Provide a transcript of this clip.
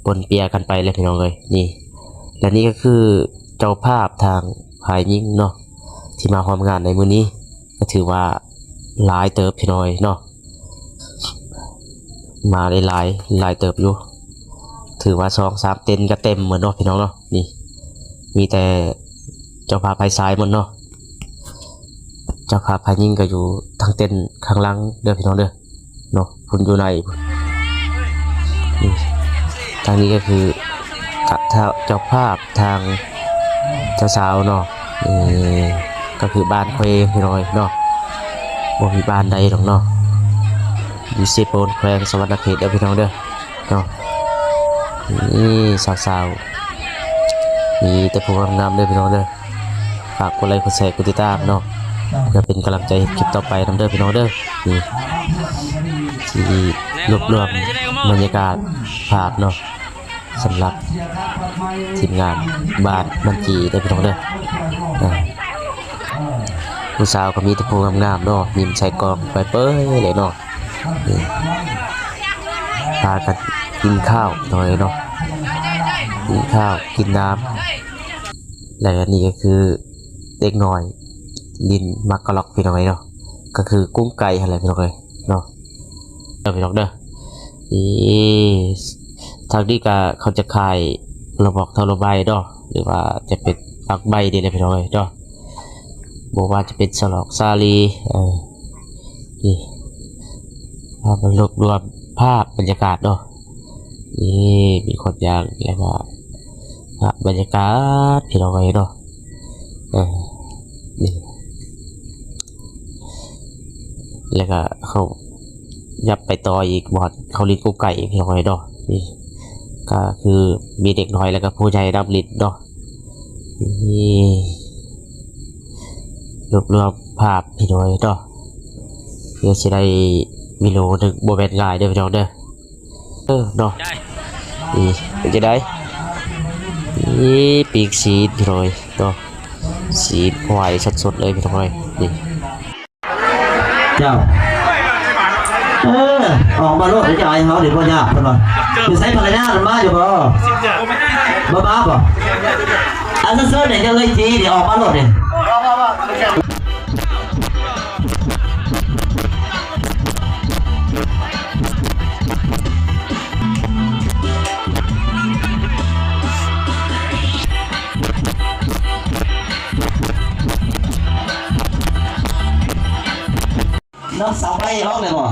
ปนเปียกันไปเลยพี่น้องเลยนี่และนี่ก็คือเจ้าภาพทางภายยิ่งเนาะที่มาความงานในมื้อนี้ก็ถือว่าหลายเติบพี่น้อยเนาะมาได้หลายเติบอยู่ถือว่า2-3 เต็นท์ก็เต็มเหมือนเนาะพี่น้องเนาะนี่มีแต่เจ้าภาพภายซ้ายหมดเนาะเจ้าภาพภายยิ่งก็อยู่ทางเต็นท์ข้างหลังเด้อพี่น้องเด้อเนาะพุ่นอยู่ในนี่ทางนี้ก็คือเจ้าภาพทางเจ้าสาวเนาะก็คือบ้านเคยพี่น้อยเนาะบ่มีบ้านใดหรอกเนาะอยู่เซโปนแขวงสวรรณเขตเด้อพี่น้องเด้อเนาะนี่สาวๆมีแต่ผู้งามๆเด้อพี่น้องเด้อฝากกดไลค์กดแชร์กดติดตามเนาะเพื่อเป็นกำลังใจคลิปต่อไปนำเด้อพี่น้องเด้อนี่ที่รวบรวมบรรยากาศภาพเนาะสำหรับทีมงานบ้านบัญชีได้พี่น้องเด้อผู้สาวก็มีแต่ผู้งามๆเนาะยิ้มใส่กองไปเป้ยเลยเนาะพากันกินข้าวหน่อยเนาะกินข้าวกินน้ำและนี่ก็คือเด็กน้อยลินมักกะล็อกพี่น้องเนาะก็คือกุ้งไก่อะไรพี่น้องเลยเนาะพี่น้องเด้อนี่ทางนี้ก็เขาจะขายระบอกเท่าระใบเนาะหรือว่าจะเป็นปักใบดีเลยพี่น้องเลยเนาะบอกว่าจะเป็นสลอกซาลีนี่ภาพรวมภาพบรรยากาศเนาะนี่มีคนยางแล้วก็บรรยากาศพี่น้องเลยเนาะนี่แล้วก็เขายับไปต่ออีกบอดเขาลิ้นกุ้งไก่พี่น้องเลยเนาะนี่ก็คือมีเด็กน้อยแล้วก็ผู้ใหญ่รับลิ้นเนาะนี่รวมภาพพี่น้อยเนาะเพื่อจะได้วิดีโอหนึ่งโมเมนต์ง่ายเด้อพี่น้องเด้อเนาะนี่เป็นจะได้นี่ปีกสีพี่น้อยเนาะสีควายสดๆเลยพี่น้องนี่เจ้าออกมาโลดจะไอ้เขาเดี๋ยวพ่อยากเพื่อนว่าคือใช้ภรรยาหรือไม่อยู่บ่บ้าป่ะอันเซอร์เนี่ยจะเลยจีเดี๋ยวออกมาโลดเนี่ยน้องสาวไปห้องเลยบ่